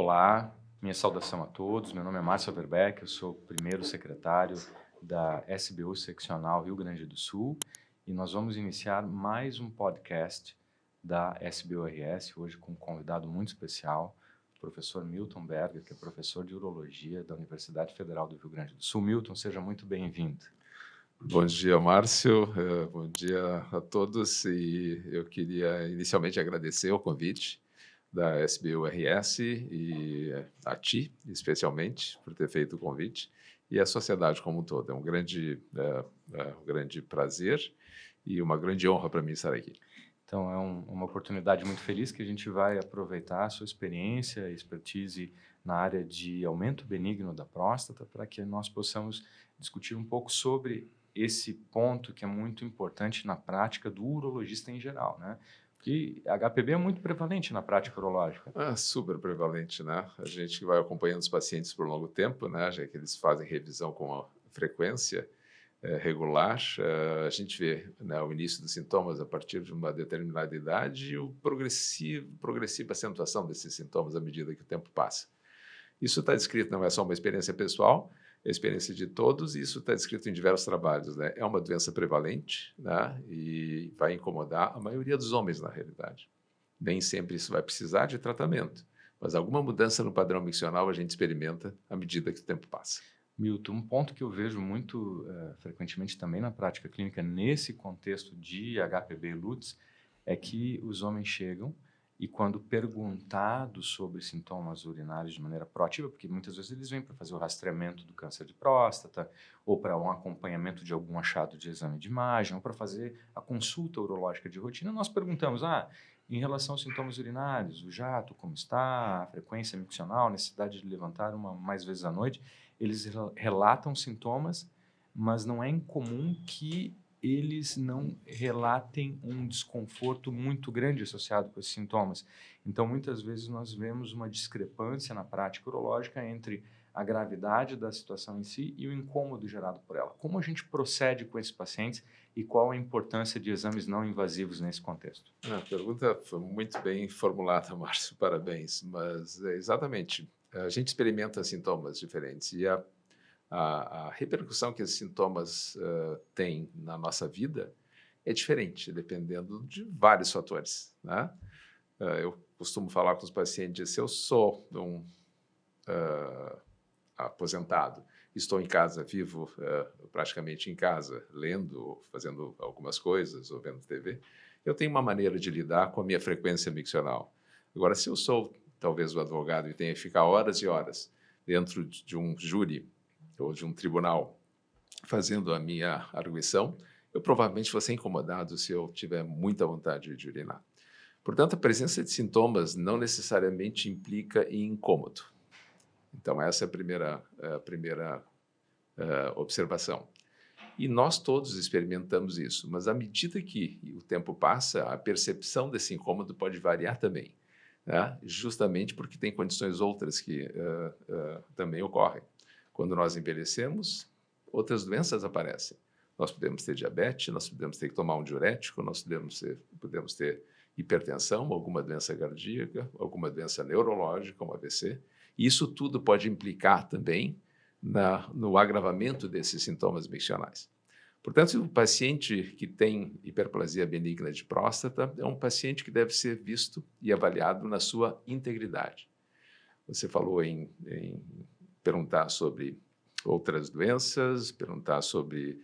Olá, minha saudação a todos. Meu nome é Márcio Overbeck, eu sou o primeiro secretário da SBU Seccional Rio Grande do Sul e nós vamos iniciar mais um podcast da SBURS, hoje com um convidado muito especial, o professor Milton Berger, que é professor de Urologia da Universidade Federal do Rio Grande do Sul. Milton, seja muito bem-vindo. Bom dia, Márcio. Bom dia a todos. E eu queria inicialmente agradecer o convite da SBURS e a ti, especialmente, por ter feito o convite, e a sociedade como um todo. É um grande prazer e uma grande honra para mim estar aqui. Então, é uma oportunidade muito feliz que a gente vai aproveitar a sua experiência, expertise na área de aumento benigno da próstata, para que nós possamos discutir um pouco sobre esse ponto que é muito importante na prática do urologista em geral, né? Porque HPV é muito prevalente na prática urológica. Super prevalente, né? A gente que vai acompanhando os pacientes por longo tempo, né? Já que eles fazem revisão com a frequência regular, a gente vê, né, o início dos sintomas a partir de uma determinada idade e progressiva acentuação desses sintomas à medida que o tempo passa. Isso está descrito, não é só uma experiência pessoal, é a experiência de todos, e isso está descrito em diversos trabalhos, né? É uma doença prevalente, né, e vai incomodar a maioria dos homens, na realidade. Nem sempre isso vai precisar de tratamento, mas alguma mudança no padrão miccional a gente experimenta à medida que o tempo passa. Milton, um ponto que eu vejo muito frequentemente também na prática clínica, nesse contexto de HPV e LUTS, é que os homens chegam e quando perguntados sobre sintomas urinários de maneira proativa, porque muitas vezes eles vêm para fazer o rastreamento do câncer de próstata, ou para um acompanhamento de algum achado de exame de imagem, ou para fazer a consulta urológica de rotina, nós perguntamos, em relação aos sintomas urinários, o jato, como está, a frequência miccional, necessidade de levantar mais vezes à noite, eles relatam sintomas, mas não é incomum que eles não relatem um desconforto muito grande associado com esses sintomas. Então, muitas vezes nós vemos uma discrepância na prática urológica entre a gravidade da situação em si e o incômodo gerado por ela. Como a gente procede com esses pacientes e qual a importância de exames não invasivos nesse contexto? A pergunta foi muito bem formulada, Márcio, parabéns. Mas, exatamente, a gente experimenta sintomas diferentes e a repercussão que esses sintomas têm na nossa vida é diferente, dependendo de vários fatores, né? Eu costumo falar com os pacientes, se eu sou aposentado, estou em casa, vivo praticamente em casa, lendo, fazendo algumas coisas ou vendo TV, eu tenho uma maneira de lidar com a minha frequência miccional. Agora, se eu sou talvez o advogado e tenho que ficar horas e horas dentro de um júri ou de um tribunal fazendo a minha arguição, eu provavelmente vou ser incomodado se eu tiver muita vontade de urinar. Portanto, a presença de sintomas não necessariamente implica em incômodo. Então, essa é a primeira observação. E nós todos experimentamos isso, mas à medida que o tempo passa, a percepção desse incômodo pode variar também, né? Justamente porque tem condições outras que também ocorrem. Quando nós envelhecemos, outras doenças aparecem. Nós podemos ter diabetes, nós podemos ter que tomar um diurético, nós podemos ter hipertensão, alguma doença cardíaca, alguma doença neurológica, um AVC. E isso tudo pode implicar também no agravamento desses sintomas miccionais. Portanto, o paciente que tem hiperplasia benigna de próstata é um paciente que deve ser visto e avaliado na sua integridade. Você falou em perguntar sobre outras doenças, perguntar sobre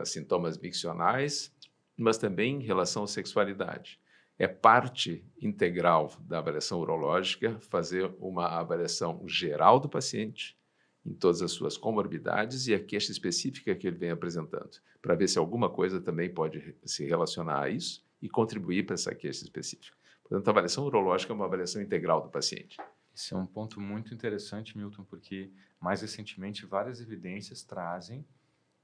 sintomas miccionais, mas também em relação à sexualidade. É parte integral da avaliação urológica fazer uma avaliação geral do paciente, em todas as suas comorbidades e a queixa específica que ele vem apresentando, para ver se alguma coisa também pode se relacionar a isso e contribuir para essa queixa específica. Portanto, a avaliação urológica é uma avaliação integral do paciente. Esse é um ponto muito interessante, Milton, porque mais recentemente várias evidências trazem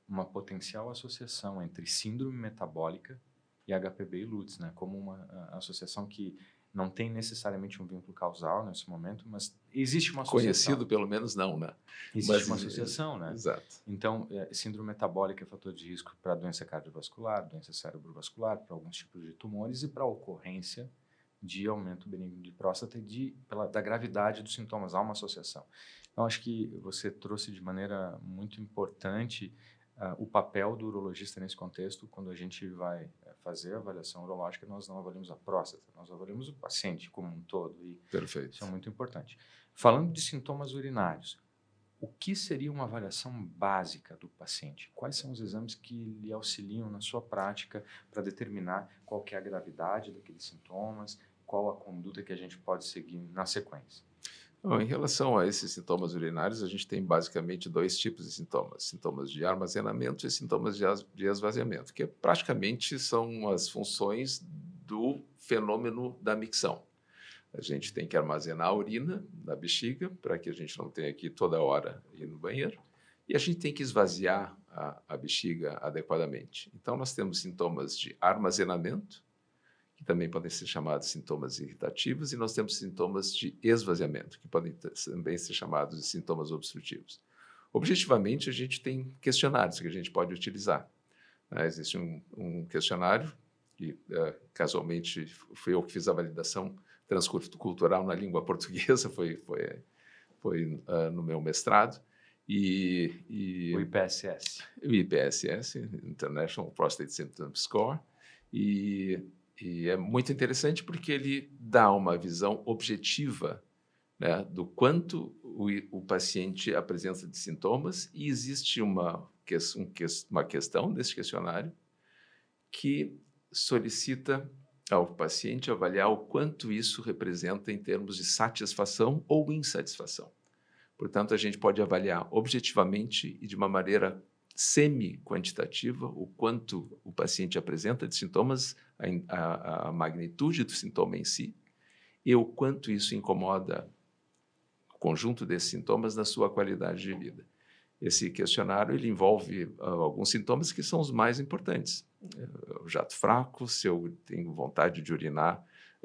uma potencial associação entre síndrome metabólica e HPV e LUTS, né? Como uma associação que não tem necessariamente um vínculo causal nesse momento, mas existe uma associação. Conhecido, pelo menos, não, né? Existe Mas, uma associação, né? exato. Então, síndrome metabólica é fator de risco para doença cardiovascular, doença cerebrovascular, para alguns tipos de tumores e para a ocorrência de aumento benigno de próstata e da gravidade dos sintomas. Há uma associação. Então, acho que você trouxe de maneira muito importante o papel do urologista nesse contexto. Quando a gente vai fazer a avaliação urológica, nós não avaliamos a próstata, nós avaliamos o paciente como um todo. E Perfeito. isso é muito importante. Falando de sintomas urinários, o que seria uma avaliação básica do paciente? Quais são os exames que lhe auxiliam na sua prática para determinar qual que é a gravidade daqueles sintomas, qual a conduta que a gente pode seguir na sequência? Bom, em relação a esses sintomas urinários, a gente tem basicamente dois tipos de sintomas: sintomas de armazenamento e sintomas de esvaziamento, que praticamente são as funções do fenômeno da micção. A gente tem que armazenar a urina na bexiga para que a gente não tenha que toda hora ir no banheiro, e a gente tem que esvaziar a bexiga adequadamente. Então, nós temos sintomas de armazenamento, que também podem ser chamados sintomas irritativos, e nós temos sintomas de esvaziamento, que podem também ser chamados de sintomas obstrutivos. Objetivamente, a gente tem questionários que a gente pode utilizar. Existe um questionário, que casualmente fui eu que fiz a validação transcultural na língua portuguesa, foi no meu mestrado. O IPSS. O IPSS, International Prostate Symptom Score, e é muito interessante porque ele dá uma visão objetiva, né, do quanto o paciente apresenta de sintomas, e existe uma questão desse questionário que solicita ao paciente avaliar o quanto isso representa em termos de satisfação ou insatisfação. Portanto, a gente pode avaliar objetivamente e de uma maneira semi-quantitativa o quanto o paciente apresenta de sintomas, a magnitude do sintoma em si, e o quanto isso incomoda o conjunto desses sintomas na sua qualidade de vida. Esse questionário ele envolve alguns sintomas que são os mais importantes. O jato fraco, se eu tenho vontade de urinar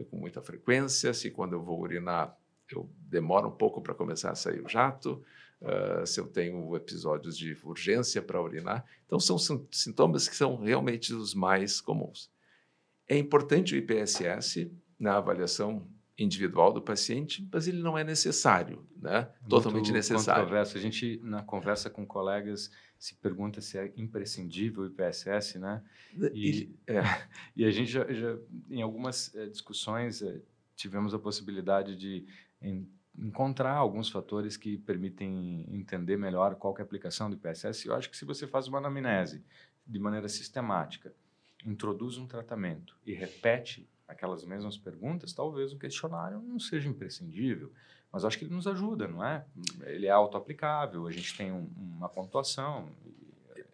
com muita frequência, se quando eu vou urinar eu demoro um pouco para começar a sair o jato, se eu tenho episódios de urgência para urinar. Então, são sintomas que são realmente os mais comuns. É importante o IPSS na avaliação individual do paciente, mas ele não é necessário, né? Totalmente necessário. Controverso. A gente, na conversa com colegas, se pergunta se é imprescindível o IPSS, né? E a gente já em algumas discussões, tivemos a possibilidade de encontrar alguns fatores que permitem entender melhor qual que é a aplicação do IPSS. Eu acho que se você faz uma anamnese de maneira sistemática, introduz um tratamento e repete aquelas mesmas perguntas, talvez o questionário não seja imprescindível, mas acho que ele nos ajuda, não é? Ele é auto-aplicável, a gente tem uma pontuação.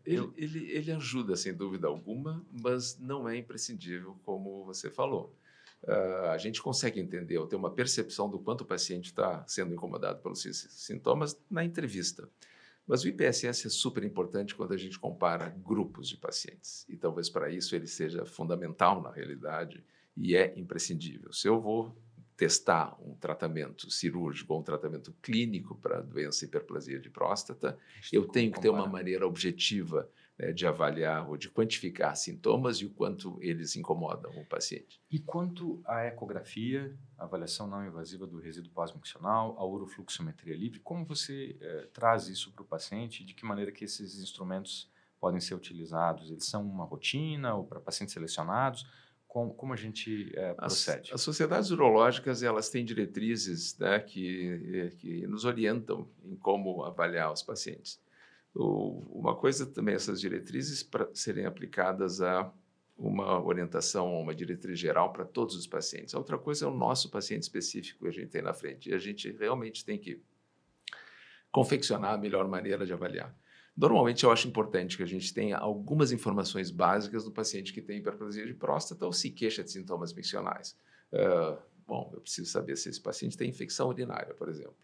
Ele ajuda, sem dúvida alguma, mas não é imprescindível, como você falou. A gente consegue entender ou ter uma percepção do quanto o paciente está sendo incomodado pelos sintomas na entrevista. Mas o IPSS é super importante quando a gente compara grupos de pacientes. E talvez para isso ele seja fundamental na realidade e é imprescindível. Se eu vou testar um tratamento cirúrgico ou um tratamento clínico para a doença hiperplasia de próstata, eu tenho que ter uma maneira objetiva, né, de avaliar ou de quantificar sintomas e o quanto eles incomodam o paciente. E quanto à ecografia, a avaliação não invasiva do resíduo plasmiccional, a urofluxometria livre, como você traz isso para o paciente? De que maneira que esses instrumentos podem ser utilizados? Eles são uma rotina ou para pacientes selecionados? Como a gente procede? As sociedades urológicas, elas têm diretrizes, né, que nos orientam em como avaliar os pacientes. Uma coisa também, essas diretrizes para serem aplicadas a uma orientação, uma diretriz geral para todos os pacientes. A outra coisa é o nosso paciente específico que a gente tem na frente. E a gente realmente tem que confeccionar a melhor maneira de avaliar. Normalmente, eu acho importante que a gente tenha algumas informações básicas do paciente que tem hiperplasia de próstata ou se queixa de sintomas miccionais. Bom, eu preciso saber se esse paciente tem infecção urinária, por exemplo.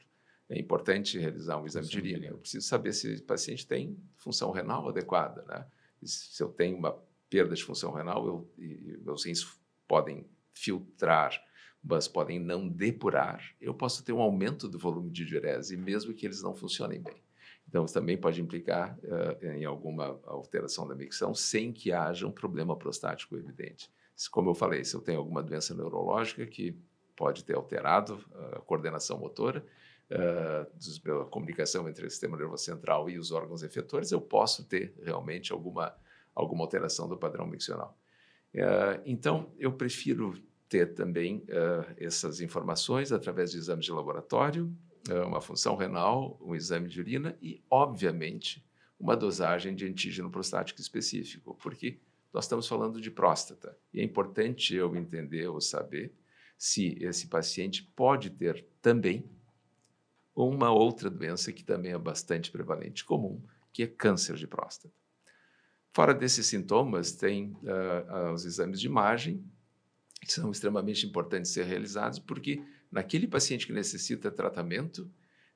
É importante realizar um exame de urina. Eu preciso saber se esse paciente tem função renal adequada, né? Se eu tenho uma perda de função renal, meus rins podem filtrar, mas podem não depurar. Eu posso ter um aumento do volume de diurese, mesmo que eles não funcionem bem. Então, isso também pode implicar em alguma alteração da micção sem que haja um problema prostático evidente. Como eu falei, se eu tenho alguma doença neurológica que pode ter alterado a coordenação motora, a comunicação entre o sistema nervoso central e os órgãos efetores, eu posso ter realmente alguma alteração do padrão miccional. Então, eu prefiro ter também essas informações através de exames de laboratório, uma função renal, um exame de urina e, obviamente, uma dosagem de antígeno prostático específico, porque nós estamos falando de próstata e é importante eu entender ou saber se esse paciente pode ter também uma outra doença que também é bastante prevalente, comum, que é câncer de próstata. Fora desses sintomas, tem os exames de imagem, que são extremamente importantes ser realizados, porque naquele paciente que necessita tratamento,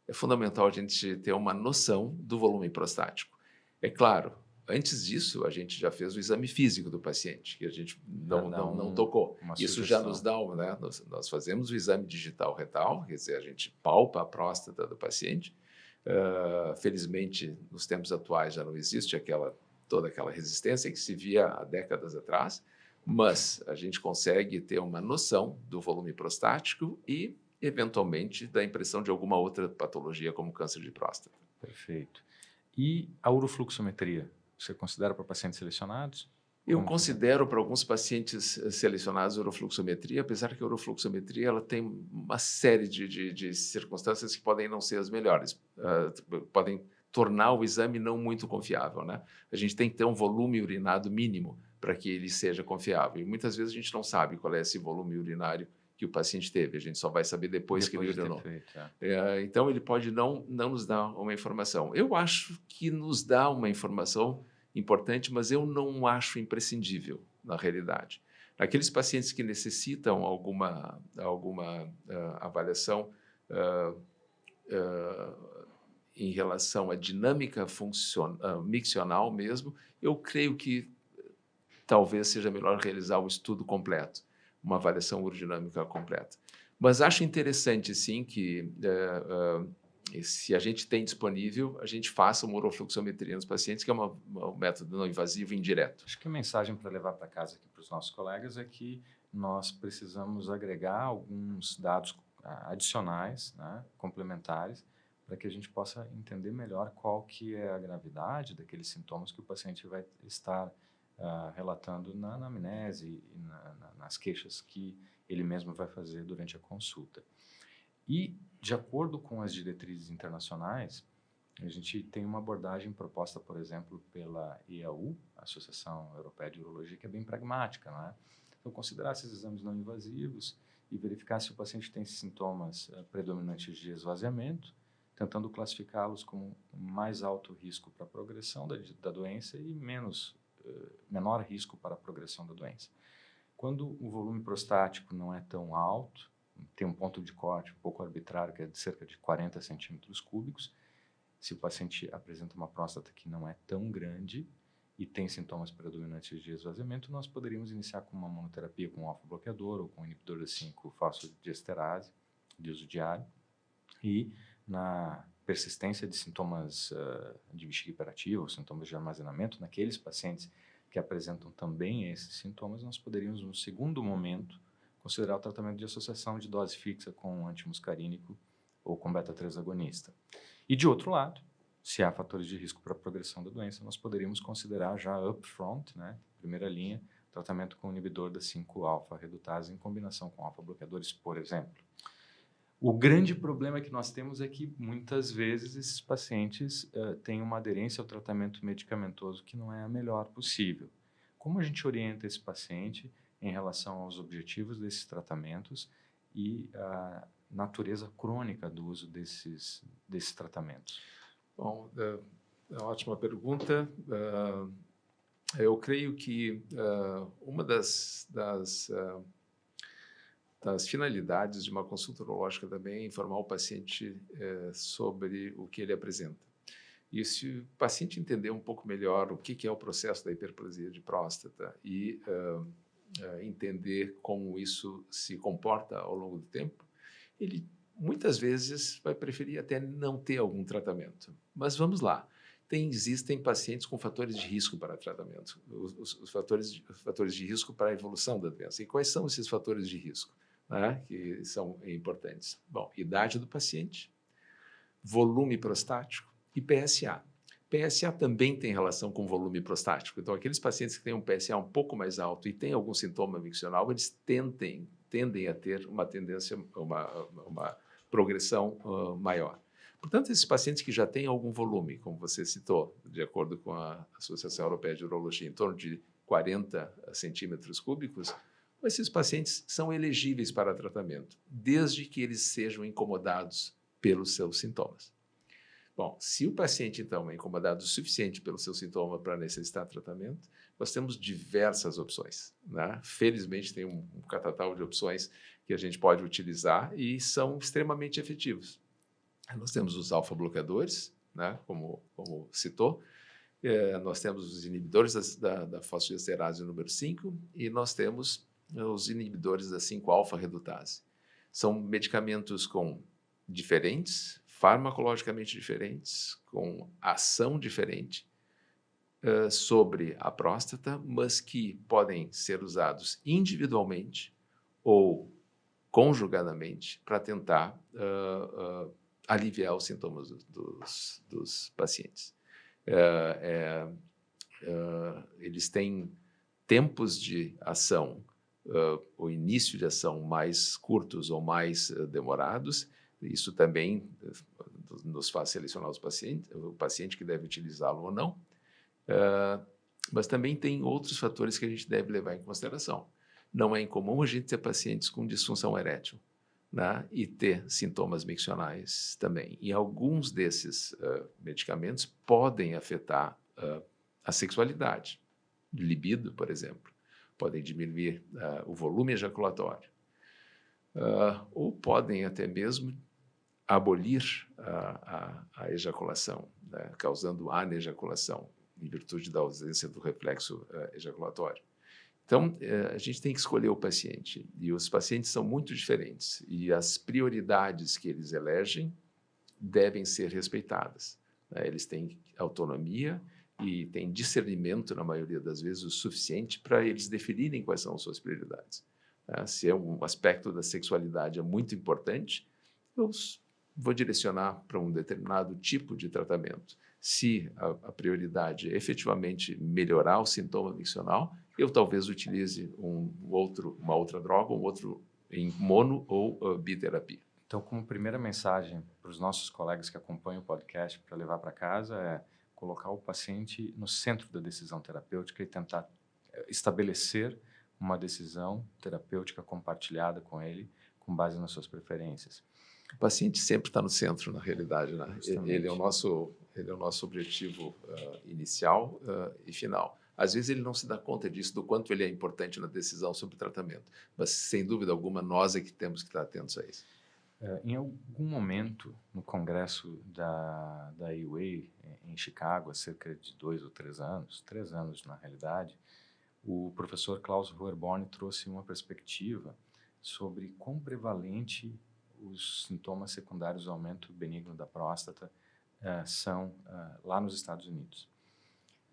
é fundamental a gente ter uma noção do volume prostático. É claro, antes disso, a gente já fez o exame físico do paciente, que a gente não tocou. Isso já nos dá, né? Nós fazemos o exame digital retal, quer dizer, a gente palpa a próstata do paciente. Felizmente, nos tempos atuais já não existe toda aquela resistência que se via há décadas atrás, mas a gente consegue ter uma noção do volume prostático e, eventualmente, da impressão de alguma outra patologia, como câncer de próstata. Perfeito. E a urofluxometria, você considera para pacientes selecionados? Eu considero para alguns pacientes selecionados a urofluxometria, apesar que a urofluxometria ela tem uma série de circunstâncias que podem não ser as melhores, podem tornar o exame não muito confiável, né? A gente tem que ter um volume urinado mínimo para que ele seja confiável. E muitas vezes a gente não sabe qual é esse volume urinário que o paciente teve, a gente só vai saber depois que ele urinou. Então, ele pode não nos dar uma informação. Eu acho que nos dá uma informação importante, mas eu não acho imprescindível, na realidade. Aqueles pacientes que necessitam alguma avaliação em relação à dinâmica miccional mesmo, eu creio que talvez seja melhor realizar o estudo completo, uma avaliação urodinâmica completa. Mas acho interessante, sim, que se a gente tem disponível, a gente faça uma urofluxometria nos pacientes, que é um método não invasivo e indireto. Acho que a mensagem para levar para casa aqui para os nossos colegas é que nós precisamos agregar alguns dados adicionais, né, complementares, para que a gente possa entender melhor qual que é a gravidade daqueles sintomas que o paciente vai estar relatando na anamnese e nas queixas que ele mesmo vai fazer durante a consulta. E, de acordo com as diretrizes internacionais, a gente tem uma abordagem proposta, por exemplo, pela EAU, Associação Europeia de Urologia, que é bem pragmática, não é? Então, considerar esses exames não invasivos e verificar se o paciente tem sintomas predominantes de esvaziamento, tentando classificá-los como mais alto risco para a progressão da doença e menor risco para a progressão da doença. Quando o volume prostático não é tão alto, tem um ponto de corte um pouco arbitrário, que é de cerca de 40 centímetros cúbicos, se o paciente apresenta uma próstata que não é tão grande e tem sintomas predominantes de esvaziamento, nós poderíamos iniciar com uma monoterapia com alfa-bloqueador ou com inibidor da 5-fosfodiesterase de uso diário. E na persistência de sintomas de bexiga hiperativa ou sintomas de armazenamento, naqueles pacientes que apresentam também esses sintomas, nós poderíamos, no segundo momento, considerar o tratamento de associação de dose fixa com antimuscarínico ou com beta-3 agonista. E, de outro lado, se há fatores de risco para a progressão da doença, nós poderíamos considerar já upfront, né, primeira linha, tratamento com inibidor da 5-alfa-redutase em combinação com alfa-bloqueadores, por exemplo. O grande problema que nós temos é que, muitas vezes, esses pacientes têm uma aderência ao tratamento medicamentoso que não é a melhor possível. Como a gente orienta esse paciente em relação aos objetivos desses tratamentos e a natureza crônica do uso desses tratamentos? Bom, é uma ótima pergunta. Eu creio que uma das finalidades de uma consulta urológica também é informar o paciente sobre o que ele apresenta. E se o paciente entender um pouco melhor o que é o processo da hiperplasia de próstata e entender como isso se comporta ao longo do tempo, ele muitas vezes vai preferir até não ter algum tratamento. Mas vamos lá. Existem pacientes com fatores de risco para tratamento, os fatores de risco para a evolução da doença. E quais são esses fatores de risco, né, que são importantes? Bom, idade do paciente, volume prostático e PSA. PSA também tem relação com volume prostático. Então, aqueles pacientes que têm um PSA um pouco mais alto e têm algum sintoma miccional, eles tendem a ter uma tendência, uma progressão maior. Portanto, esses pacientes que já têm algum volume, como você citou, de acordo com a Associação Europeia de Urologia, em torno de 40 centímetros cúbicos, esses pacientes são elegíveis para tratamento, desde que eles sejam incomodados pelos seus sintomas. Bom, se o paciente, então, é incomodado o suficiente pelo seu sintoma para necessitar de tratamento, nós temos diversas opções, né? Felizmente, tem um catatal de opções que a gente pode utilizar e são extremamente efetivos. Nós temos os alfa-bloqueadores, né, como citou, nós temos os inibidores da fosfodiesterase número 5 e nós temos os inibidores da 5-alfa-redutase. São medicamentos diferentes, farmacologicamente diferentes, com ação diferente sobre a próstata, mas que podem ser usados individualmente ou conjugadamente para tentar aliviar os sintomas dos pacientes. Eles têm tempos de ação, o início de ação mais curtos ou mais demorados. Isso também nos faz selecionar o paciente que deve utilizá-lo ou não. Mas também tem outros fatores que a gente deve levar em consideração. Não é incomum a gente ter pacientes com disfunção erétil, né, e ter sintomas miccionais também. E alguns desses medicamentos podem afetar a sexualidade, libido, por exemplo. Podem diminuir o volume ejaculatório. Ou podem até mesmo abolir a ejaculação, né, causando anejaculação, em virtude da ausência do reflexo ejaculatório. Então, a gente tem que escolher o paciente, e os pacientes são muito diferentes, e as prioridades que eles elegem devem ser respeitadas, né? Eles têm autonomia e têm discernimento, na maioria das vezes, o suficiente para eles definirem quais são as suas prioridades. Se é um aspecto da sexualidade é muito importante, eu vou direcionar para um determinado tipo de tratamento. Se a prioridade é efetivamente melhorar o sintoma miccional, eu talvez utilize uma outra droga, em mono ou biterapia. Então, como primeira mensagem para os nossos colegas que acompanham o podcast para levar para casa é colocar o paciente no centro da decisão terapêutica e tentar estabelecer uma decisão terapêutica compartilhada com ele, com base nas suas preferências. O paciente sempre está no centro, na realidade, né? Ele é o nosso objetivo inicial e final. Às vezes ele não se dá conta disso, do quanto ele é importante na decisão sobre o tratamento, mas sem dúvida alguma nós é que temos que estar atentos a isso. Em algum momento no congresso da AUA em Chicago, há cerca de 2 ou 3 anos na realidade, o professor Klaus Hoerborn trouxe uma perspectiva sobre quão prevalente os sintomas secundários do aumento benigno da próstata são lá nos Estados Unidos.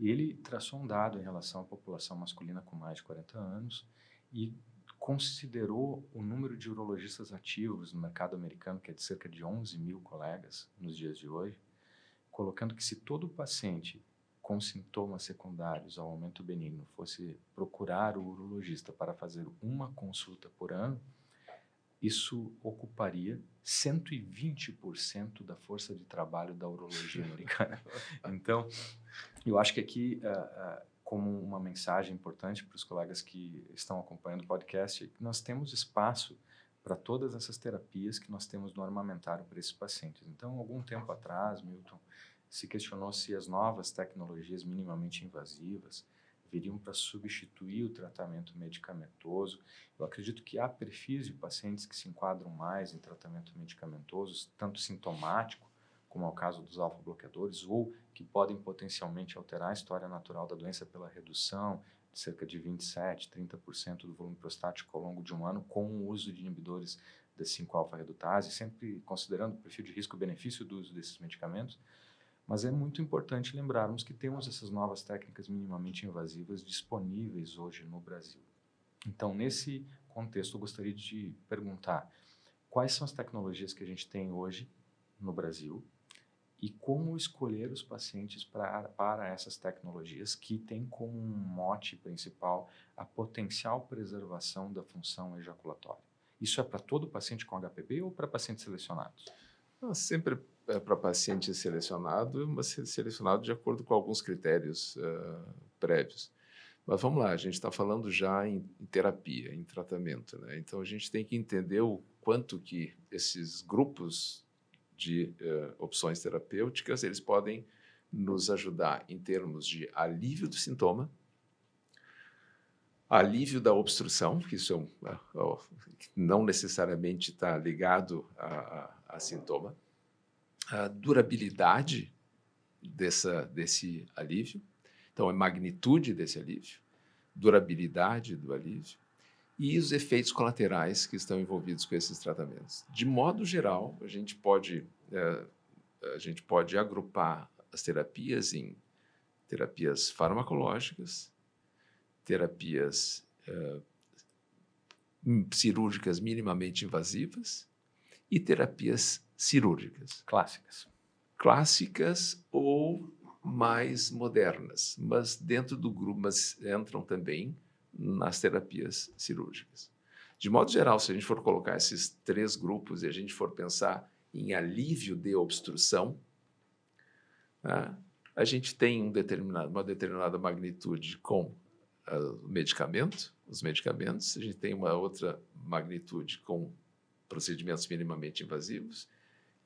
E ele traçou um dado em relação à população masculina com mais de 40 anos e considerou o número de urologistas ativos no mercado americano, que é de cerca de 11 mil colegas nos dias de hoje, colocando que se todo paciente com sintomas secundários ao aumento benigno fosse procurar o urologista para fazer uma consulta por ano, isso ocuparia 120% da força de trabalho da urologia americana. Então, eu acho que aqui, como uma mensagem importante para os colegas que estão acompanhando o podcast, nós temos espaço para todas essas terapias que nós temos no armamentário para esses pacientes. Então, algum tempo atrás, Milton se questionou se as novas tecnologias minimamente invasivas viriam para substituir o tratamento medicamentoso. Eu acredito que há perfis de pacientes que se enquadram mais em tratamento medicamentoso, tanto sintomático, como é o caso dos alfa-bloqueadores, ou que podem potencialmente alterar a história natural da doença pela redução de cerca de 27%, 30% do volume prostático ao longo de um ano com o uso de inibidores da 5-alfa-redutase, sempre considerando o perfil de risco-benefício do uso desses medicamentos. Mas é muito importante lembrarmos que temos essas novas técnicas minimamente invasivas disponíveis hoje no Brasil. Então, nesse contexto, eu gostaria de te perguntar quais são as tecnologias que a gente tem hoje no Brasil e como escolher os pacientes para essas tecnologias que têm como um mote principal a potencial preservação da função ejaculatória. Isso é para todo paciente com HPB ou para pacientes selecionados? Sempre é para paciente selecionado, mas selecionado de acordo com alguns critérios prévios. Mas vamos lá, a gente está falando já em terapia, em tratamento, né? Então a gente tem que entender o quanto que esses grupos de opções terapêuticas eles podem nos ajudar em termos de alívio do sintoma, alívio da obstrução, que isso não necessariamente está ligado a sintoma, a durabilidade desse alívio, então a magnitude desse alívio, durabilidade do alívio e os efeitos colaterais que estão envolvidos com esses tratamentos. De modo geral, a gente pode agrupar as terapias em terapias farmacológicas, terapias cirúrgicas minimamente invasivas e terapias cirúrgicas. Clássicas ou mais modernas, mas dentro do grupo, mas entram também nas terapias cirúrgicas. De modo geral, se a gente for colocar esses três grupos e a gente for pensar em alívio de obstrução, a gente tem uma determinada magnitude com os medicamentos, a gente tem uma outra magnitude com procedimentos minimamente invasivos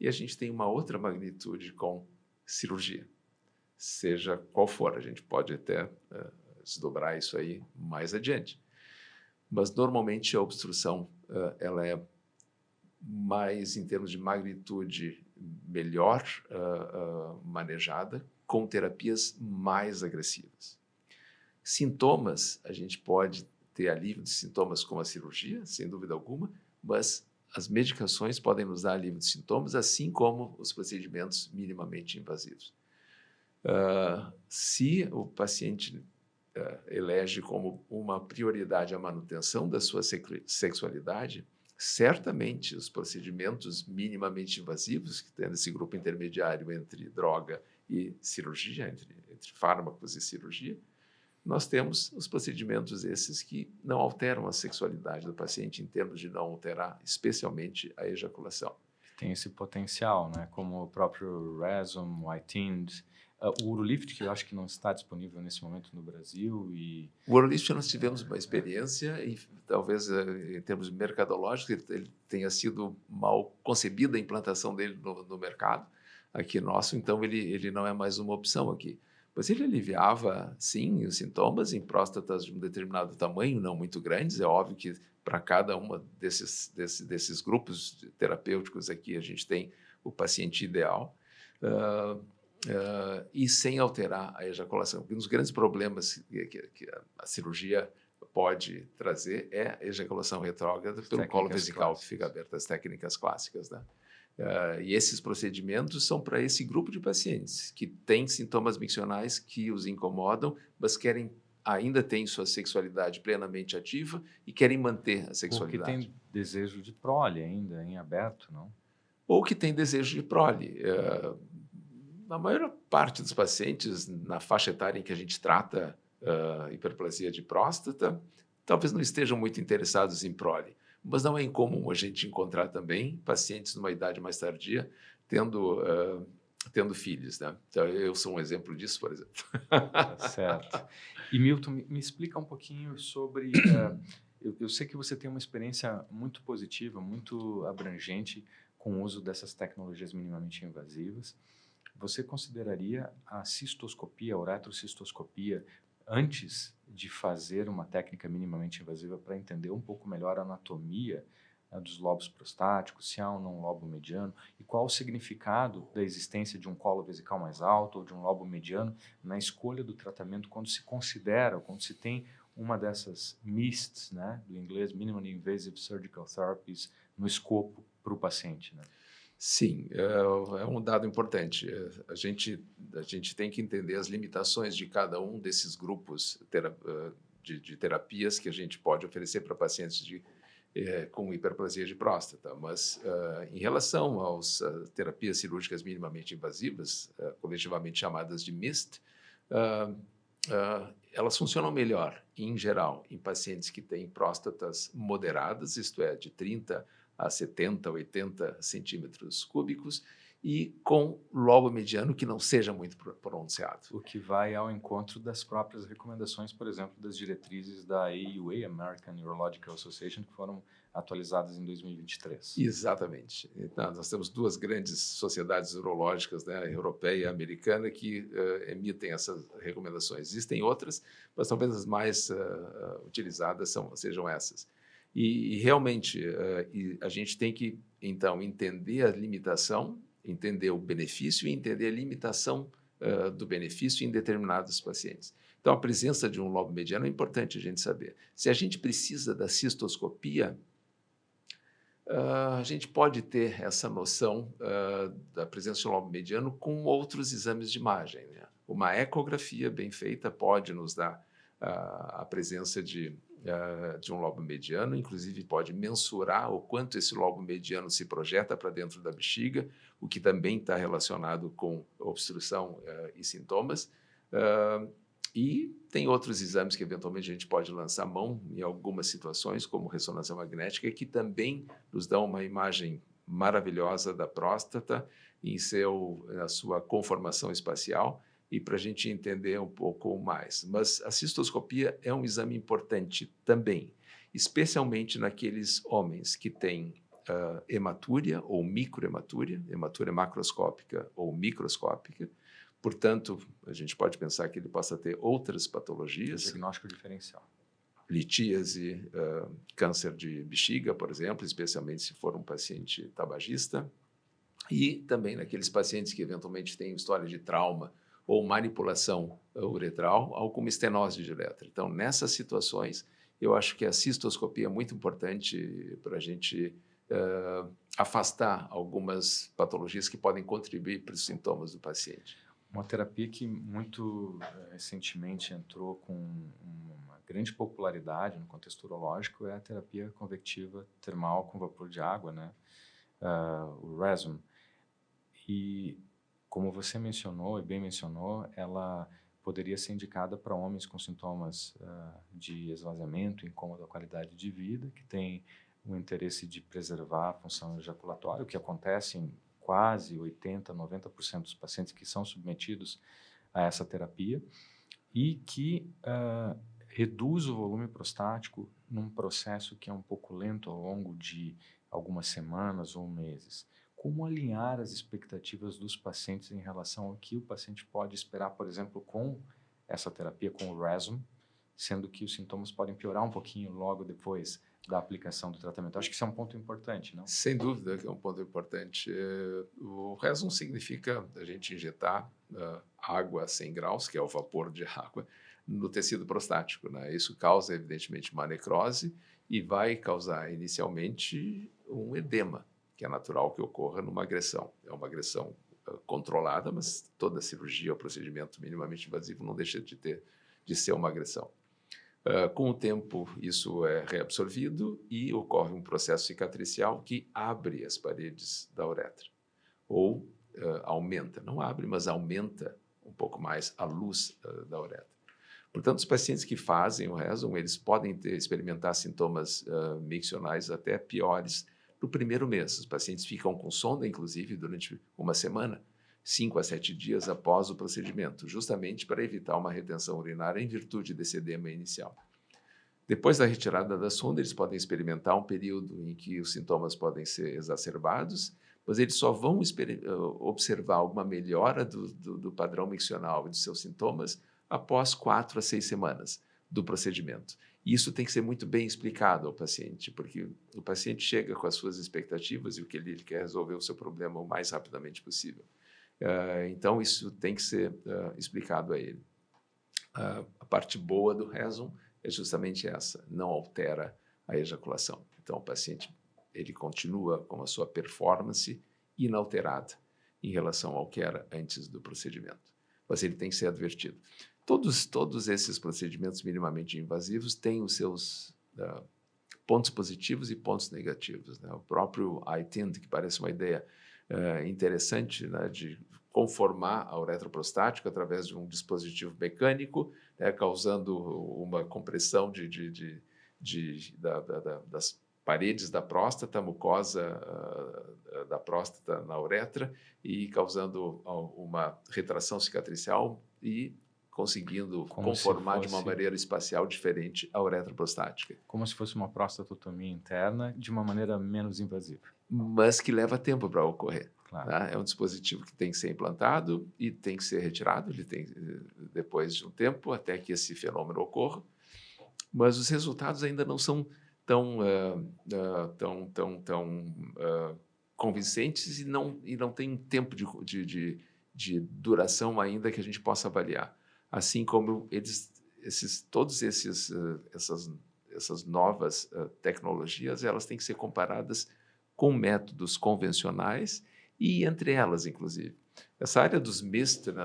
e a gente tem uma outra magnitude com cirurgia, seja qual for. A gente pode até desdobrar isso aí mais adiante. Mas, normalmente, a obstrução ela é mais, em termos de magnitude, melhor manejada, com terapias mais agressivas. Sintomas, a gente pode ter alívio de sintomas com a cirurgia, sem dúvida alguma, mas as medicações podem nos dar alívio de sintomas, assim como os procedimentos minimamente invasivos. Se o paciente elege como uma prioridade a manutenção da sua sexualidade, certamente os procedimentos minimamente invasivos, que tem esse grupo intermediário entre droga e cirurgia, entre fármacos e cirurgia, nós temos os procedimentos esses que não alteram a sexualidade do paciente em termos de não alterar, especialmente a ejaculação. Tem esse potencial, né? Como o próprio Resum, Whiteind, o Urolift, que eu acho que não está disponível nesse momento no Brasil. O Urolift nós tivemos uma experiência e talvez em termos mercadológicos ele tenha sido mal concebida a implantação dele no mercado aqui nosso, então ele não é mais uma opção aqui. Mas ele aliviava, sim, os sintomas em próstatas de um determinado tamanho, não muito grandes. É óbvio que para cada uma desses grupos terapêuticos aqui a gente tem o paciente ideal. E sem alterar a ejaculação. Porque um dos grandes problemas que a cirurgia pode trazer é a ejaculação retrógrada pelo colo vesical que fica aberto, as técnicas clássicas, né? E esses procedimentos são para esse grupo de pacientes que têm sintomas miccionais que os incomodam, mas ainda têm sua sexualidade plenamente ativa e querem manter a sexualidade. Ou que tem desejo de prole ainda em aberto, não? Ou que tem desejo de prole. Na maior parte dos pacientes, na faixa etária em que a gente trata hiperplasia de próstata, talvez não estejam muito interessados em prole. Mas não é incomum a gente encontrar também pacientes numa idade mais tardia tendo filhos, né? Então, eu sou um exemplo disso, por exemplo. Tá certo. E, Milton, me explica um pouquinho sobre... eu sei que você tem uma experiência muito positiva, muito abrangente com o uso dessas tecnologias minimamente invasivas. Você consideraria a cistoscopia, a uretrocistoscopia, antes de fazer uma técnica minimamente invasiva para entender um pouco melhor a anatomia dos lobos prostáticos, se há ou não um lobo mediano, e qual o significado da existência de um colo vesical mais alto ou de um lobo mediano na escolha do tratamento quando se considera, quando se tem uma dessas MISTs, né, do inglês Minimally Invasive Surgical Therapies, no escopo para o paciente, né? Sim, é um dado importante. A gente tem que entender as limitações de cada um desses grupos de terapias que a gente pode oferecer para pacientes com hiperplasia de próstata. Mas, em relação às terapias cirúrgicas minimamente invasivas, coletivamente chamadas de MIST, ah, elas funcionam melhor, em geral, em pacientes que têm próstatas moderadas, isto é, de 30 a 70, 80 centímetros cúbicos, e com lobo mediano que não seja muito pronunciado. O que vai ao encontro das próprias recomendações, por exemplo, das diretrizes da AUA, American Urological Association, que foram atualizadas em 2023. Exatamente. Então, nós temos duas grandes sociedades urológicas, né, a europeia e a americana, que emitem essas recomendações. Existem outras, mas talvez as mais utilizadas sejam essas. E realmente, a gente tem que, então, entender a limitação, entender o benefício e entender a limitação do benefício em determinados pacientes. Então, a presença de um lobo mediano é importante a gente saber. Se a gente precisa da cistoscopia, a gente pode ter essa noção da presença de um lobo mediano com outros exames de imagem, né? Uma ecografia bem feita pode nos dar a presença de um lobo mediano, inclusive pode mensurar o quanto esse lobo mediano se projeta para dentro da bexiga, o que também está relacionado com obstrução e sintomas. E tem outros exames que eventualmente a gente pode lançar mão em algumas situações, como ressonância magnética, que também nos dão uma imagem maravilhosa da próstata na sua conformação espacial e para a gente entender um pouco mais. Mas a cistoscopia é um exame importante também, especialmente naqueles homens que têm hematúria ou microhematúria, hematúria macroscópica ou microscópica. Portanto, a gente pode pensar que ele possa ter outras patologias. Diagnóstico diferencial. Litíase, câncer de bexiga, por exemplo, especialmente se for um paciente tabagista. E também naqueles pacientes que eventualmente têm história de trauma ou manipulação uretral, alguma estenose de uretra. Então, nessas situações, eu acho que a cistoscopia é muito importante para a gente afastar algumas patologias que podem contribuir para os sintomas do paciente. Uma terapia que muito recentemente entrou com uma grande popularidade no contexto urológico é a terapia convectiva termal com vapor de água, né? O RESUM. E, como você mencionou, e bem mencionou, ela poderia ser indicada para homens com sintomas de esvaziamento, incômodo à qualidade de vida, que têm o interesse de preservar a função ejaculatória, o que acontece em quase 80%, 90% dos pacientes que são submetidos a essa terapia, e que reduz o volume prostático num processo que é um pouco lento ao longo de algumas semanas ou meses. Como alinhar as expectativas dos pacientes em relação ao que o paciente pode esperar, por exemplo, com essa terapia, com o RESUM, sendo que os sintomas podem piorar um pouquinho logo depois da aplicação do tratamento? Acho que isso é um ponto importante, não? Sem dúvida que é um ponto importante. O RESUM significa a gente injetar água a 100 graus, que é o vapor de água, no tecido prostático, né? Isso causa, evidentemente, uma necrose e vai causar, inicialmente, um edema, que é natural que ocorra numa agressão. É uma agressão controlada, mas toda cirurgia ou procedimento minimamente invasivo não deixa de ser uma agressão. Com o tempo, isso é reabsorvido e ocorre um processo cicatricial que abre as paredes da uretra, ou aumenta, não abre, mas aumenta um pouco mais a luz da uretra. Portanto, os pacientes que fazem o RESUM, eles podem experimentar sintomas miccionais até piores no primeiro mês. Os pacientes ficam com sonda, inclusive, durante uma semana, 5 a 7 dias após o procedimento, justamente para evitar uma retenção urinária em virtude desse edema inicial. Depois da retirada da sonda, eles podem experimentar um período em que os sintomas podem ser exacerbados, mas eles só vão observar alguma melhora do padrão miccional e dos seus sintomas após 4 a 6 semanas do procedimento. E isso tem que ser muito bem explicado ao paciente, porque o paciente chega com as suas expectativas e o que ele quer resolver o seu problema o mais rapidamente possível. Então, isso tem que ser explicado a ele. A parte boa do RESUM é justamente essa, não altera a ejaculação. Então, o paciente ele continua com a sua performance inalterada em relação ao que era antes do procedimento. Mas ele tem que ser advertido. Todos esses procedimentos minimamente invasivos têm os seus pontos positivos e pontos negativos, né? O próprio iTind, que parece uma ideia interessante, né, de conformar a uretra prostática através de um dispositivo mecânico, né, causando uma compressão das paredes da próstata, a mucosa da próstata na uretra, e causando uma retração cicatricial e conseguindo conformar de uma maneira espacial diferente a uretra prostática. Como se fosse uma prostatotomia interna de uma maneira menos invasiva. Mas que leva tempo para ocorrer. Claro. Né? É um dispositivo que tem que ser implantado e tem que ser retirado, ele tem, depois de um tempo, até que esse fenômeno ocorra. Mas os resultados ainda não são tão convincentes e não tem um tempo de duração ainda que a gente possa avaliar. Assim como todas essas novas tecnologias, elas têm que ser comparadas com métodos convencionais e entre elas, inclusive. Essa área dos MIST, né,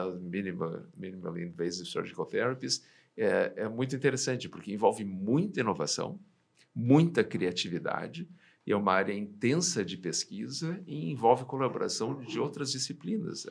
Minimally Invasive Surgical Therapies, é muito interessante, porque envolve muita inovação, muita criatividade, e é uma área intensa de pesquisa e envolve colaboração de outras disciplinas.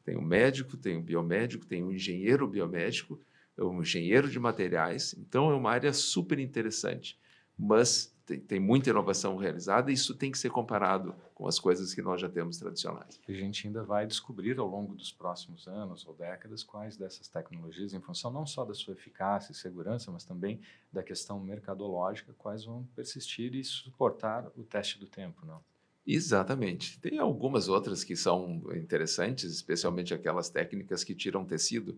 Tem um médico, tem um biomédico, tem um engenheiro biomédico, um engenheiro de materiais. Então, é uma área super interessante, mas tem muita inovação realizada e isso tem que ser comparado com as coisas que nós já temos tradicionais. A gente ainda vai descobrir ao longo dos próximos anos ou décadas quais dessas tecnologias, em função não só da sua eficácia e segurança, mas também da questão mercadológica, quais vão persistir e suportar o teste do tempo, não? Exatamente. Tem algumas outras que são interessantes, especialmente aquelas técnicas que tiram tecido,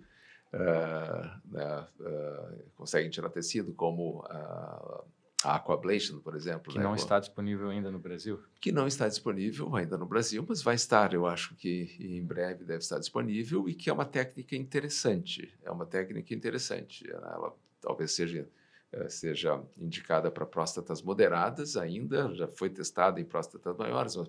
conseguem tirar tecido, como a aquablation, por exemplo. Que não está disponível ainda no Brasil? Que não está disponível ainda no Brasil, mas vai estar, eu acho que em breve deve estar disponível, e que é uma técnica interessante. É uma técnica interessante. Ela talvez seja indicada para próstatas moderadas ainda, já foi testada em próstatas maiores, mas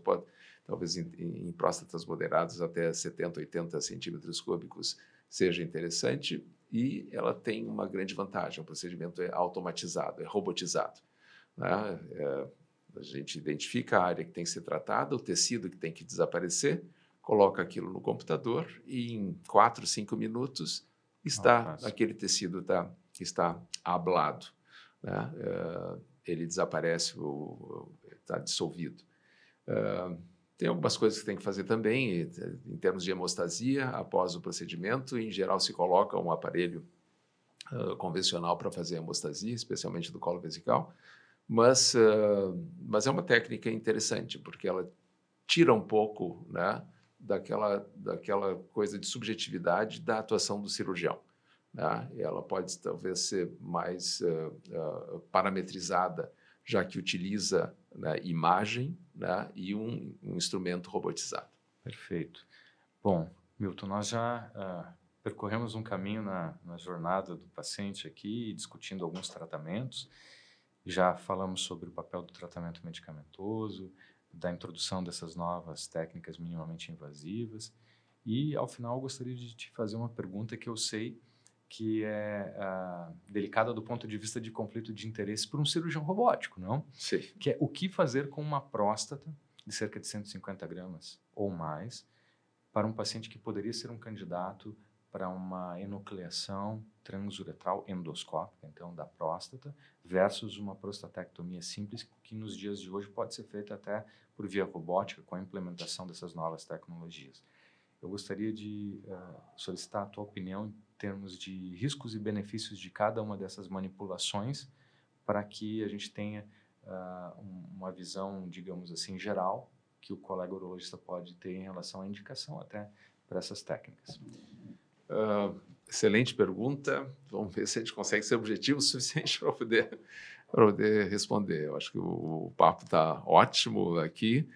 talvez em próstatas moderadas até 70, 80 centímetros cúbicos seja interessante, e ela tem uma grande vantagem: o procedimento é automatizado, é robotizado. Né? A gente identifica a área que tem que ser tratada, o tecido que tem que desaparecer, coloca aquilo no computador e em 4, 5 minutos aquele tecido está ablado. Né? Ele desaparece, está dissolvido. Tem algumas coisas que tem que fazer também, em termos de hemostasia, após o procedimento. Em geral, se coloca um aparelho convencional para fazer a hemostasia, especialmente do colo vesical, mas é uma técnica interessante, porque ela tira um pouco, né, daquela coisa de subjetividade da atuação do cirurgião. Né? Ela pode talvez ser mais parametrizada, já que utiliza, né, imagem, né, e um instrumento robotizado. Perfeito. Bom, Milton, nós já percorremos um caminho na jornada do paciente aqui, discutindo alguns tratamentos. Já falamos sobre o papel do tratamento medicamentoso, da introdução dessas novas técnicas minimamente invasivas. E, ao final, eu gostaria de te fazer uma pergunta que eu sei que é delicada do ponto de vista de conflito de interesse para um cirurgião robótico, não? Sim. Que é o que fazer com uma próstata de cerca de 150 gramas ou mais para um paciente que poderia ser um candidato para uma enucleação transuretral endoscópica, então, da próstata, versus uma prostatectomia simples, que nos dias de hoje pode ser feita até por via robótica, com a implementação dessas novas tecnologias. Eu gostaria de solicitar a tua opinião em termos de riscos e benefícios de cada uma dessas manipulações, para que a gente tenha uma visão, digamos assim, geral, que o colega urologista pode ter em relação à indicação até para essas técnicas. Excelente pergunta. Vamos ver se a gente consegue ser objetivo o suficiente para poder responder. Eu acho que o papo está ótimo aqui.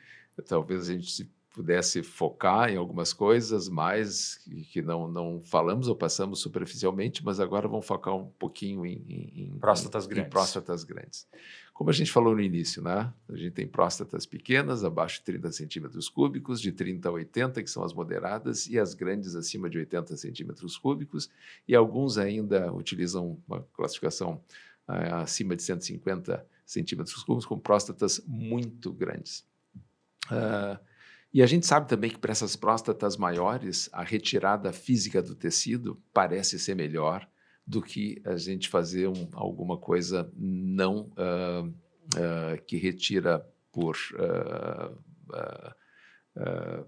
Talvez a gente pudesse focar em algumas coisas mais que não falamos ou passamos superficialmente, mas agora vamos focar um pouquinho em Próstatas em grandes. próstatas grandes. Como a gente falou no início, né? A gente tem próstatas pequenas, abaixo de 30 centímetros cúbicos, de 30 a 80, que são as moderadas, e as grandes acima de 80 centímetros cúbicos, e alguns ainda utilizam uma classificação acima de 150 centímetros cúbicos, com próstatas muito grandes. E a gente sabe também que para essas próstatas maiores, a retirada física do tecido parece ser melhor do que a gente fazer alguma coisa não que retira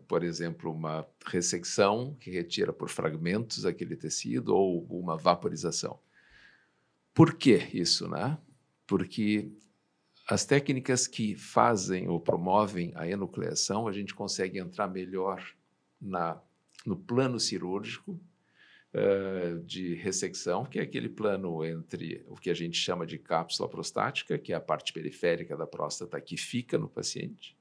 por exemplo, uma ressecção que retira por fragmentos aquele tecido ou uma vaporização. Por que isso, né? Porque as técnicas que fazem ou promovem a enucleação, a gente consegue entrar melhor no plano cirúrgico de ressecção, que é aquele plano entre o que a gente chama de cápsula prostática, que é a parte periférica da próstata que fica no paciente,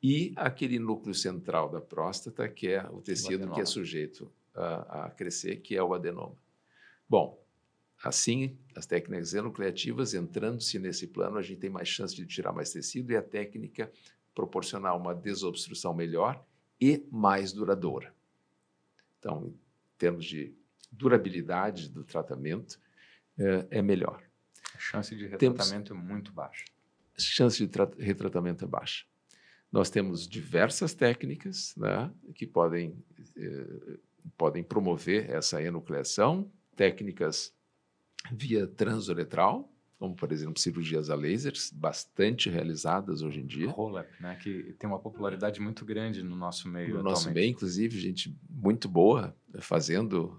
e aquele núcleo central da próstata, que é o tecido que é sujeito a crescer, que é o adenoma. Bom, assim, as técnicas enucleativas, entrando-se nesse plano, a gente tem mais chance de tirar mais tecido e a técnica proporcionar uma desobstrução melhor e mais duradoura. Então, em termos de durabilidade do tratamento, é melhor. A chance de retratamento é muito baixa. A chance de retratamento é baixa. Nós temos diversas técnicas, né, que podem promover essa enucleação, técnicas via transuretral, como, por exemplo, cirurgias a lasers, bastante realizadas hoje em dia. HoLEP, né, que tem uma popularidade muito grande no nosso meio atualmente. No nosso meio, inclusive, gente muito boa fazendo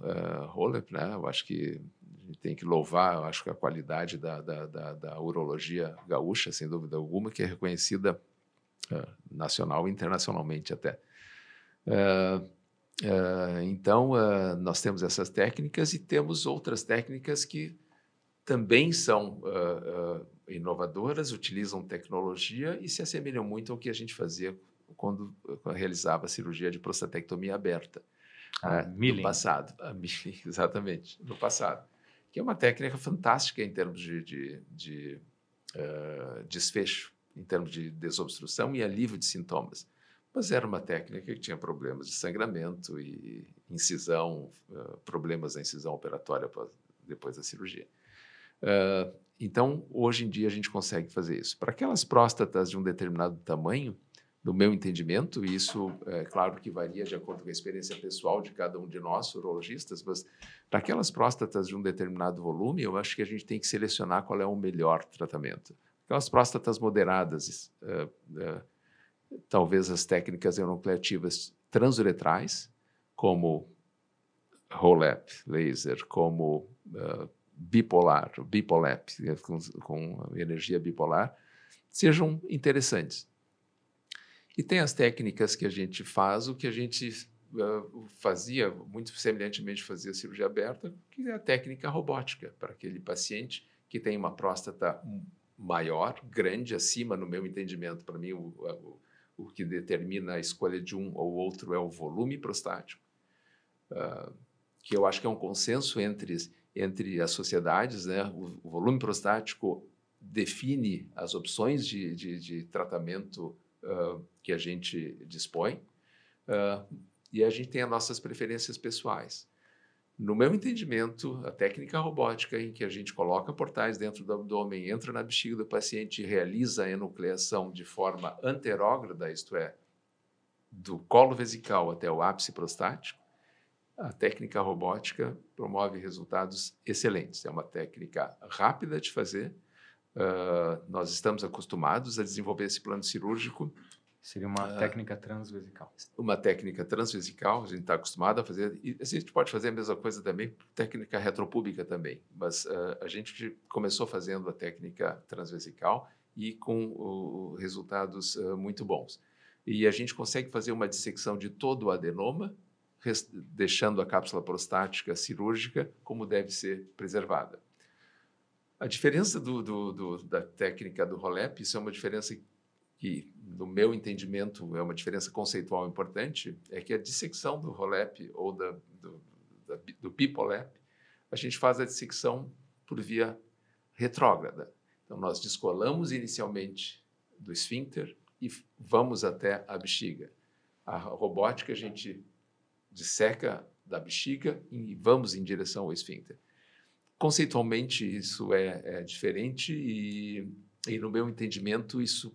HoLEP, né? Eu acho que a gente tem que louvar, eu acho que a qualidade da urologia gaúcha, sem dúvida alguma, que é reconhecida nacional e internacionalmente até. Então, nós temos essas técnicas e temos outras técnicas que também são inovadoras, utilizam tecnologia e se assemelham muito ao que a gente fazia quando realizava a cirurgia de prostatectomia aberta no passado. Exatamente, no passado. Que é uma técnica fantástica em termos de desfecho, em termos de desobstrução e alívio de sintomas. Mas era uma técnica que tinha problemas de sangramento e incisão, problemas na incisão operatória depois da cirurgia. Então, hoje em dia, a gente consegue fazer isso. Para aquelas próstatas de um determinado tamanho, no meu entendimento, e isso é claro que varia de acordo com a experiência pessoal de cada um de nós, urologistas, mas para aquelas próstatas de um determinado volume, eu acho que a gente tem que selecionar qual é o melhor tratamento. Aquelas próstatas moderadas, talvez as técnicas enucleativas transuretrais, como HoLEP, laser, como BiPolAP, com energia bipolar, sejam interessantes. E tem as técnicas que a gente faz, o que a gente fazia, muito semelhantemente fazia cirurgia aberta, que é a técnica robótica, para aquele paciente que tem uma próstata maior, grande, acima, no meu entendimento. Para mim, o que determina a escolha de um ou outro é o volume prostático, que eu acho que é um consenso entre as sociedades, né? O volume prostático define as opções de tratamento que a gente dispõe, e a gente tem as nossas preferências pessoais. No meu entendimento, a técnica robótica em que a gente coloca portais dentro do abdômen, entra na bexiga do paciente e realiza a enucleação de forma anterógrada, isto é, do colo vesical até o ápice prostático, a técnica robótica promove resultados excelentes. É uma técnica rápida de fazer. Nós estamos acostumados a desenvolver esse plano cirúrgico. Seria uma técnica transvesical. Uma técnica transvesical, a gente está acostumado a fazer. E a gente pode fazer a mesma coisa também, técnica retropúbica também. Mas a gente começou fazendo a técnica transvesical e com resultados muito bons. E a gente consegue fazer uma dissecção de todo o adenoma, deixando a cápsula prostática cirúrgica como deve ser preservada. A diferença da técnica do HoLEP, isso é uma diferença que no meu entendimento é uma diferença conceitual importante, é que a dissecção do ROLEP ou do PIPOLEP, a gente faz a dissecção por via retrógrada. Então, nós descolamos inicialmente do esfíncter e vamos até a bexiga. A robótica, a gente disseca da bexiga e vamos em direção ao esfíncter. Conceitualmente, isso é diferente e, no meu entendimento, isso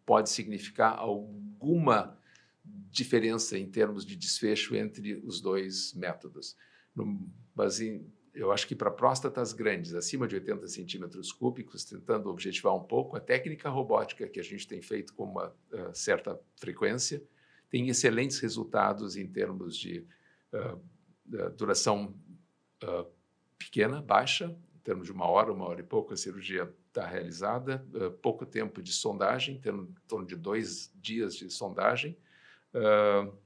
pode significar alguma diferença em termos de desfecho entre os dois métodos. Mas eu acho que para próstatas grandes, acima de 80 centímetros cúbicos, tentando objetivar um pouco, a técnica robótica que a gente tem feito com uma certa frequência tem excelentes resultados em termos de duração pequena, baixa, em termos de uma hora e pouco a cirurgia está realizada, pouco tempo de sondagem, em torno de 2 dias de sondagem,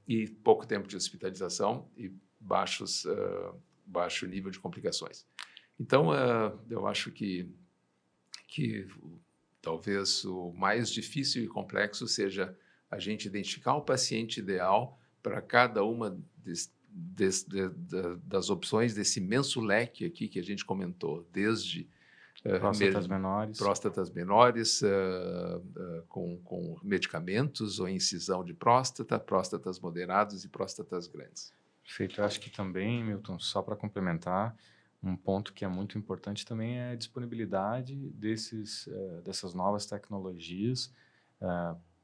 e pouco tempo de hospitalização e baixo nível de complicações. Então, eu acho que talvez o mais difícil e complexo seja a gente identificar o paciente ideal para cada uma das opções desse imenso leque aqui que a gente comentou, desde próstatas menores com medicamentos ou incisão de próstata, próstatas moderadas e próstatas grandes. Perfeito. Eu acho que também, Milton, só para complementar, um ponto que é muito importante também é a disponibilidade dessas novas tecnologias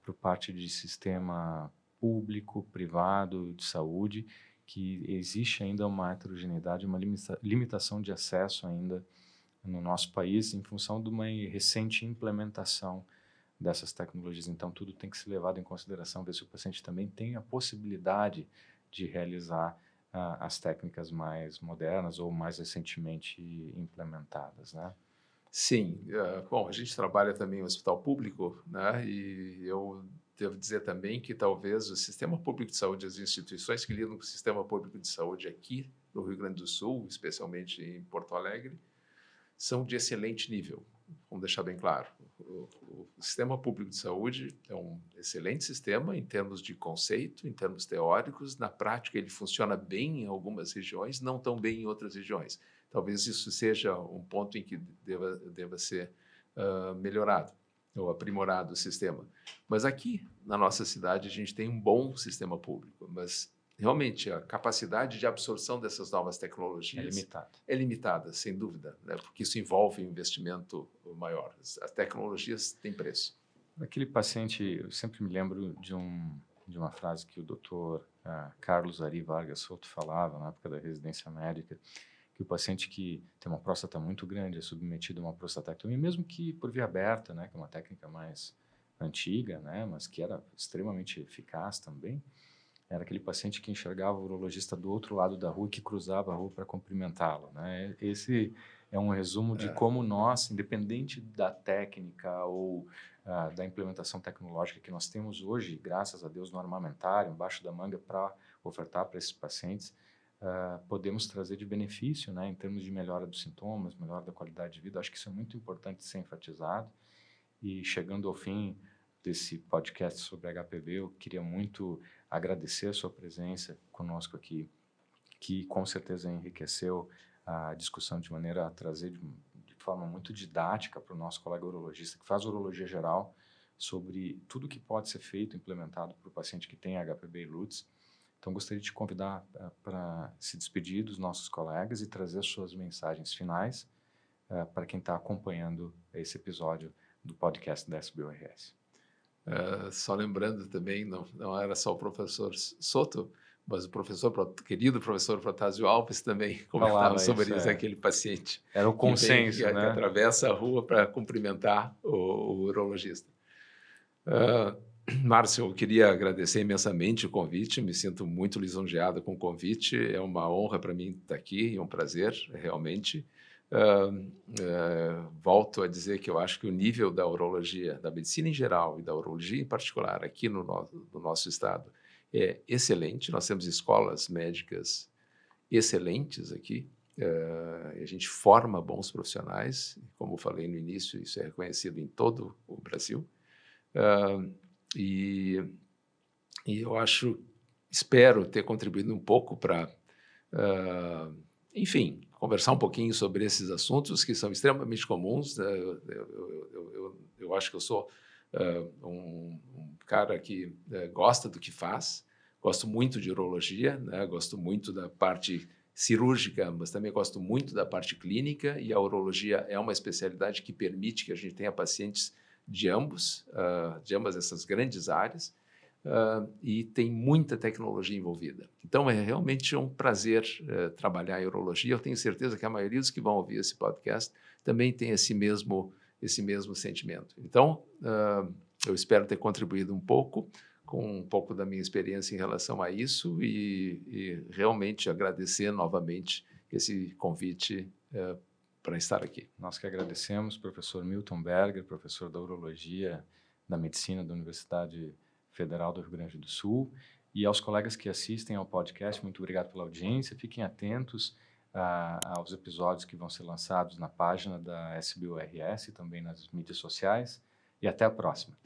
por parte de sistema público, privado, de saúde, que existe ainda uma heterogeneidade, uma limitação de acesso ainda no nosso país em função de uma recente implementação dessas tecnologias. Então, tudo tem que ser levado em consideração, ver se o paciente também tem a possibilidade de realizar as técnicas mais modernas ou mais recentemente implementadas, né? Sim. Bom, a gente trabalha também em hospital público, né? E eu devo dizer também que talvez o sistema público de saúde, as instituições que lidam com o sistema público de saúde aqui no Rio Grande do Sul, especialmente em Porto Alegre, são de excelente nível. Vamos deixar bem claro. O sistema público de saúde é um excelente sistema em termos de conceito, em termos teóricos. Na prática, ele funciona bem em algumas regiões, não tão bem em outras regiões. Talvez isso seja um ponto em que deva ser melhorado ou aprimorado o sistema. Mas aqui, na nossa cidade, a gente tem um bom sistema público, mas realmente a capacidade de absorção dessas novas tecnologias é limitada, sem dúvida, né? Porque isso envolve um investimento maior. As tecnologias têm preço. Aquele paciente, eu sempre me lembro de uma frase que o Dr. Carlos Ari Vargas Souto falava na época da residência médica, que o paciente que tem uma próstata muito grande é submetido a uma prostatectomia, mesmo que por via aberta, né, que é uma técnica mais antiga, né, mas que era extremamente eficaz também. Era aquele paciente que enxergava o urologista do outro lado da rua e que cruzava a rua para cumprimentá-lo, né? Esse é um resumo de como nós, independente da técnica ou da implementação tecnológica que nós temos hoje, graças a Deus no armamentário, embaixo da manga para ofertar para esses pacientes, podemos trazer de benefício, né, em termos de melhora dos sintomas, melhora da qualidade de vida. Acho que isso é muito importante ser enfatizado. E chegando ao fim desse podcast sobre HPV, eu queria muito agradecer a sua presença conosco aqui, que com certeza enriqueceu a discussão de maneira a trazer de forma muito didática para o nosso colega urologista, que faz urologia geral, sobre tudo que pode ser feito, implementado para o paciente que tem HPV e LUTS. Então, gostaria de te convidar para se despedir dos nossos colegas e trazer as suas mensagens finais para quem está acompanhando esse episódio do podcast da SBURS. Só lembrando também, não era só o professor Souto, mas o querido professor Protásio Alves também comentava sobre isso, aquele paciente. Era o consenso, que atravessa a rua para cumprimentar o urologista. Márcio, eu queria agradecer imensamente o convite, me sinto muito lisonjeado com o convite, é uma honra para mim estar aqui, é um prazer, realmente. Volto a dizer que eu acho que o nível da urologia, da medicina em geral e da urologia em particular, aqui no nosso estado, é excelente. Nós temos escolas médicas excelentes aqui. A gente forma bons profissionais. Como eu falei no início, isso é reconhecido em todo o Brasil. E eu espero ter contribuído um pouco para, enfim, conversar um pouquinho sobre esses assuntos que são extremamente comuns. Eu acho que eu sou um cara que gosta do que faz, gosto muito de urologia, né? Gosto muito da parte cirúrgica, mas também gosto muito da parte clínica, e a urologia é uma especialidade que permite que a gente tenha pacientes de ambas essas grandes áreas, e tem muita tecnologia envolvida. Então, é realmente um prazer trabalhar em urologia. Eu tenho certeza que a maioria dos que vão ouvir esse podcast também tem esse mesmo sentimento. Então, eu espero ter contribuído um pouco da minha experiência em relação a isso, e realmente agradecer novamente esse convite para estar aqui. Nós que agradecemos, professor Milton Berger, professor da Urologia da Medicina da Universidade Federal do Rio Grande do Sul, e aos colegas que assistem ao podcast, muito obrigado pela audiência. Fiquem atentos aos episódios que vão ser lançados na página da SBURS e também nas mídias sociais, e até a próxima.